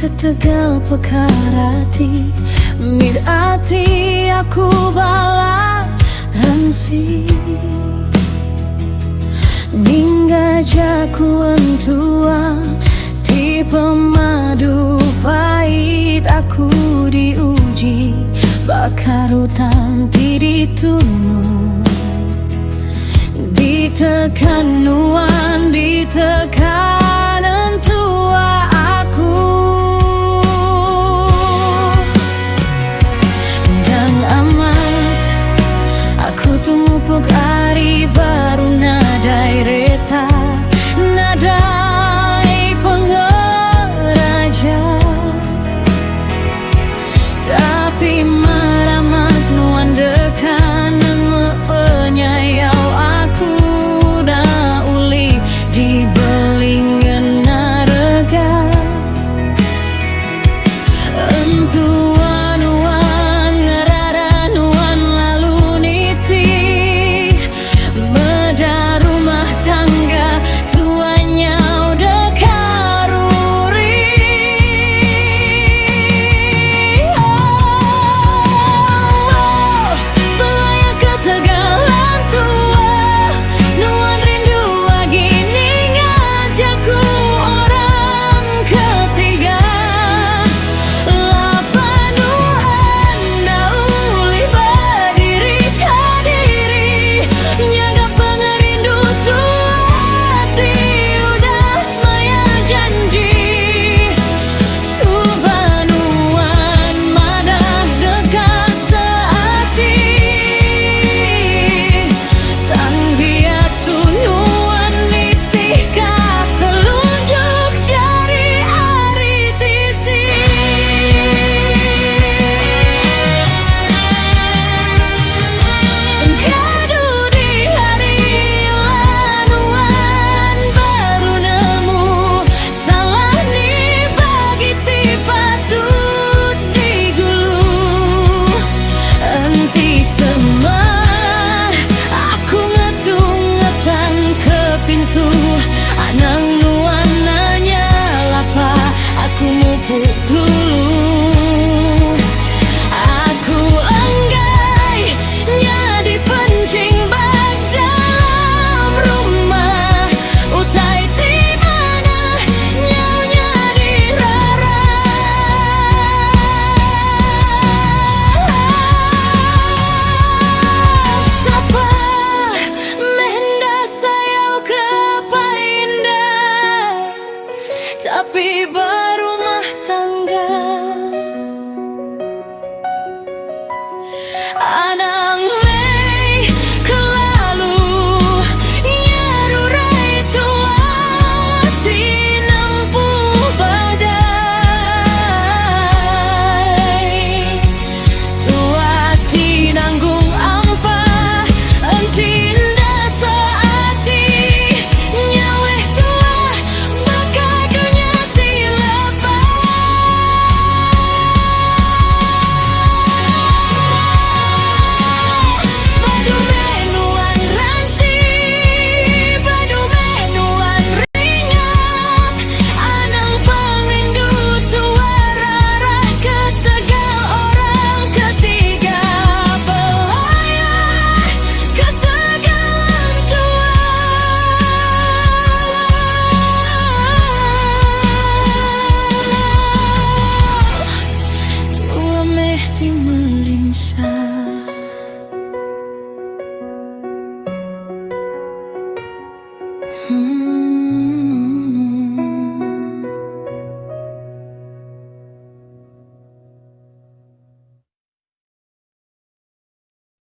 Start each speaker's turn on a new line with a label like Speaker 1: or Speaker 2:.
Speaker 1: ketegal pekarati mirati aku bala hansi ningga jaku entua di pemadu pahit aku diuji bakarutan ditunu ditekan nuan ditekan entua aku dan amat aku tumupuk hari baru nadai reta nadai pengeraja tapi maramat nuan dekan penyayau aku dah uli di belingan narega entuan nuan ngarara nuan lalu niti beda rumah tangga tuanya udah karuri belaya ketagalan tua nuan rindu lagi ngajakku orang ketiga lapan nuan dauli berdiri kadiri nyaga pengerindu tuati udah semaya janji subanuan madah dekat seati tanbiat tunuan litika telunjuk jari aritisi kadu di hari lanuan baru nemu salah nih bagi patut digulu enti semua aku ngetung-ngetan ke pintu anang nuan nanya lapa aku mupuk dulu